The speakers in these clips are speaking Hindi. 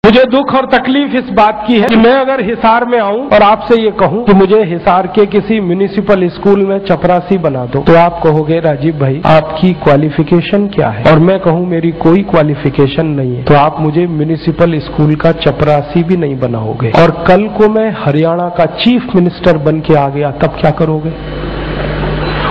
मुझे दुख और तकलीफ इस बात की है कि मैं अगर हिसार में आऊं और आपसे ये कहूं कि मुझे हिसार के किसी म्युनिसिपल स्कूल में चपरासी बना दो, तो आप कहोगे राजीव भाई आपकी क्वालिफिकेशन क्या है, और मैं कहूं मेरी कोई क्वालिफिकेशन नहीं है, तो आप मुझे म्युनिसिपल स्कूल का चपरासी भी नहीं बनाओगे। और कल को मैं हरियाणा का चीफ मिनिस्टर बन के आ गया, तब क्या करोगे?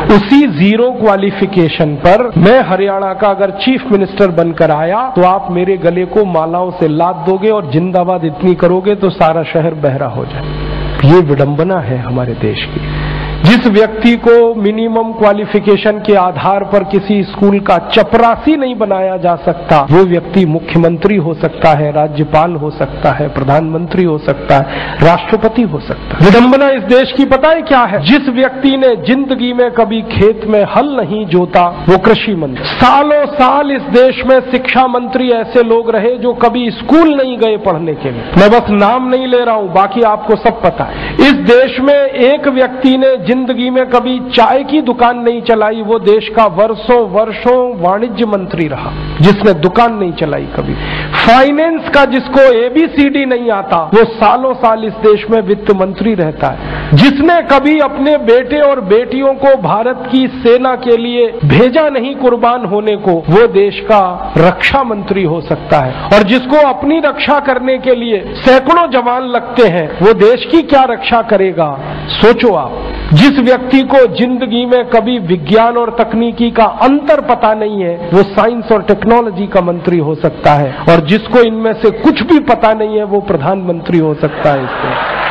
उसी जीरो क्वालिफिकेशन पर मैं हरियाणा का अगर चीफ मिनिस्टर बनकर आया तो आप मेरे गले को मालाओं से लाद दोगे और जिंदाबाद इतनी करोगे तो सारा शहर बहरा हो जाए। ये विडंबना है हमारे देश की। जिस व्यक्ति को मिनिमम क्वालिफिकेशन के आधार पर किसी स्कूल का चपरासी नहीं बनाया जा सकता, वो व्यक्ति मुख्यमंत्री हो सकता है, राज्यपाल हो सकता है, प्रधानमंत्री हो सकता है, राष्ट्रपति हो सकता है। विडंबना इस देश की पता है क्या है? जिस व्यक्ति ने जिंदगी में कभी खेत में हल नहीं जोता वो कृषि मंत्री। सालों साल इस देश में शिक्षा मंत्री ऐसे लोग रहे जो कभी स्कूल नहीं गए पढ़ने के लिए। मैं बस नाम नहीं ले रहा हूं, बाकी आपको सब पता है। इस देश में एक व्यक्ति ने जिंदगी में कभी चाय की दुकान नहीं चलाई, वो देश का वर्षों वर्षों वाणिज्य मंत्री रहा जिसने दुकान नहीं चलाई कभी। फाइनेंस का जिसको ABCD नहीं आता वो सालों साल इस देश में वित्त मंत्री रहता है। जिसने कभी अपने बेटे और बेटियों को भारत की सेना के लिए भेजा नहीं कुर्बान होने को, वो देश का रक्षा मंत्री हो सकता है। और जिसको अपनी रक्षा करने के लिए सैकड़ों जवान लगते हैं वो देश की क्या रक्षा करेगा? सोचो आप। जिस व्यक्ति को जिंदगी में कभी विज्ञान और तकनीकी का अंतर पता नहीं है वो साइंस और टेक्नोलॉजी का मंत्री हो सकता है, और जिसको इनमें से कुछ भी पता नहीं है वो प्रधानमंत्री हो सकता है। इससे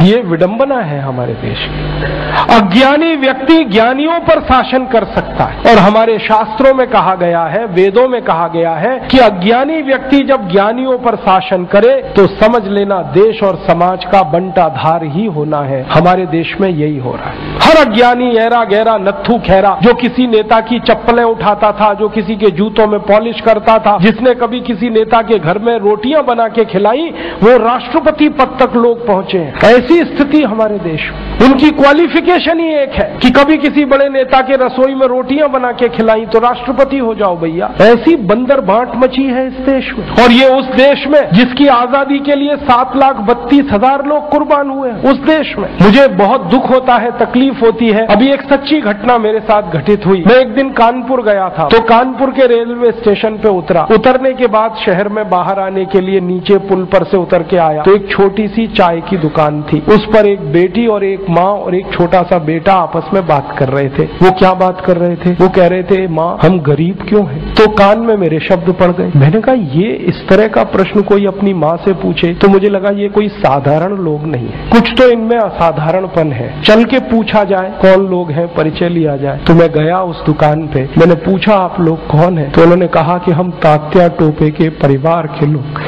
ये विडंबना है हमारे देश की। अज्ञानी व्यक्ति ज्ञानियों पर शासन कर सकता है, और हमारे शास्त्रों में कहा गया है, वेदों में कहा गया है कि अज्ञानी व्यक्ति जब ज्ञानियों पर शासन करे तो समझ लेना देश और समाज का बंटाधार ही होना है। हमारे देश में यही हो रहा है। हर अज्ञानी ऐरा गहरा नत्थू खैरा जो किसी नेता की चप्पलें उठाता था, जो किसी के जूतों में पॉलिश करता था, जिसने कभी किसी नेता के घर में रोटियां बना के खिलाई, वो राष्ट्रपति पद तक लोग पहुंचे हैं। ऐसी स्थिति हमारे देश में। उनकी क्वालिफिकेशन ही एक है कि कभी किसी बड़े नेता के रसोई में रोटियां बना के खिलाई तो राष्ट्रपति हो जाओ भैया। ऐसी बंदर बांट मची है इस देश में। और ये उस देश में जिसकी आजादी के लिए 7,32,000 लोग कुर्बान हुए हैं, उस देश में। मुझे बहुत दुख होता है, तकलीफ होती है। अभी एक सच्ची घटना मेरे साथ घटित हुई। मैं एक दिन कानपुर गया था, तो कानपुर के रेलवे स्टेशन पे उतरा। उतरने के बाद शहर में बाहर आने के लिए नीचे पुल पर से उतर के आया तो एक छोटी सी चाय की दुकान थी। उस पर एक बेटी और एक माँ और एक छोटा सा बेटा आपस में बात कर रहे थे। वो क्या बात कर रहे थे? वो कह रहे थे, माँ हम गरीब क्यों हैं? तो कान में मेरे शब्द पड़ गए। मैंने कहा ये इस तरह का प्रश्न कोई अपनी माँ से पूछे तो मुझे लगा ये कोई साधारण लोग नहीं है, कुछ तो इनमें असाधारणपन है। चल के पूछा जाए कौन लोग हैं, परिचय लिया जाए। तो मैं गया उस दुकान पे, मैंने पूछा आप लोग कौन है? तो उन्होंने कहा कि हम तात्या टोपे के परिवार के लोग।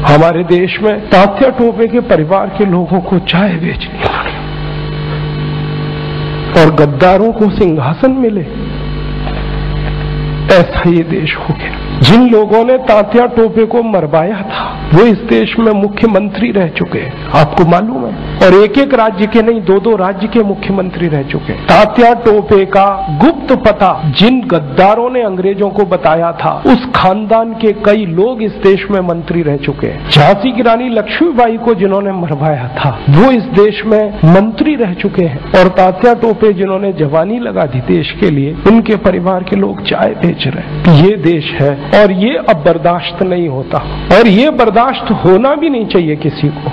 हमारे देश में तात्या टोपे के परिवार के लोगों को चाय बेचनी पड़ी और गद्दारों को सिंहासन मिले। ऐसा ये देश हो गया। जिन लोगों ने तात्या टोपे को मरवाया था वो इस देश में मुख्यमंत्री रह चुके हैं, आपको मालूम है। और एक एक राज्य के नहीं, 2-2 राज्य के मुख्यमंत्री रह चुके हैं। तात्या टोपे का गुप्त पता जिन गद्दारों ने अंग्रेजों को बताया था, उस खानदान के कई लोग इस देश में मंत्री रह चुके हैं। झांसी की रानी लक्ष्मीबाई को जिन्होंने मरवाया था वो इस देश में मंत्री रह चुके हैं। और तात्या टोपे जिन्होंने जवानी लगा दी देश के लिए, उनके परिवार के लोग चाय बेच रहे हैं। ये देश है और ये अब बर्दाश्त नहीं होता, और ये बर्दाश्त होना भी नहीं चाहिए किसी को।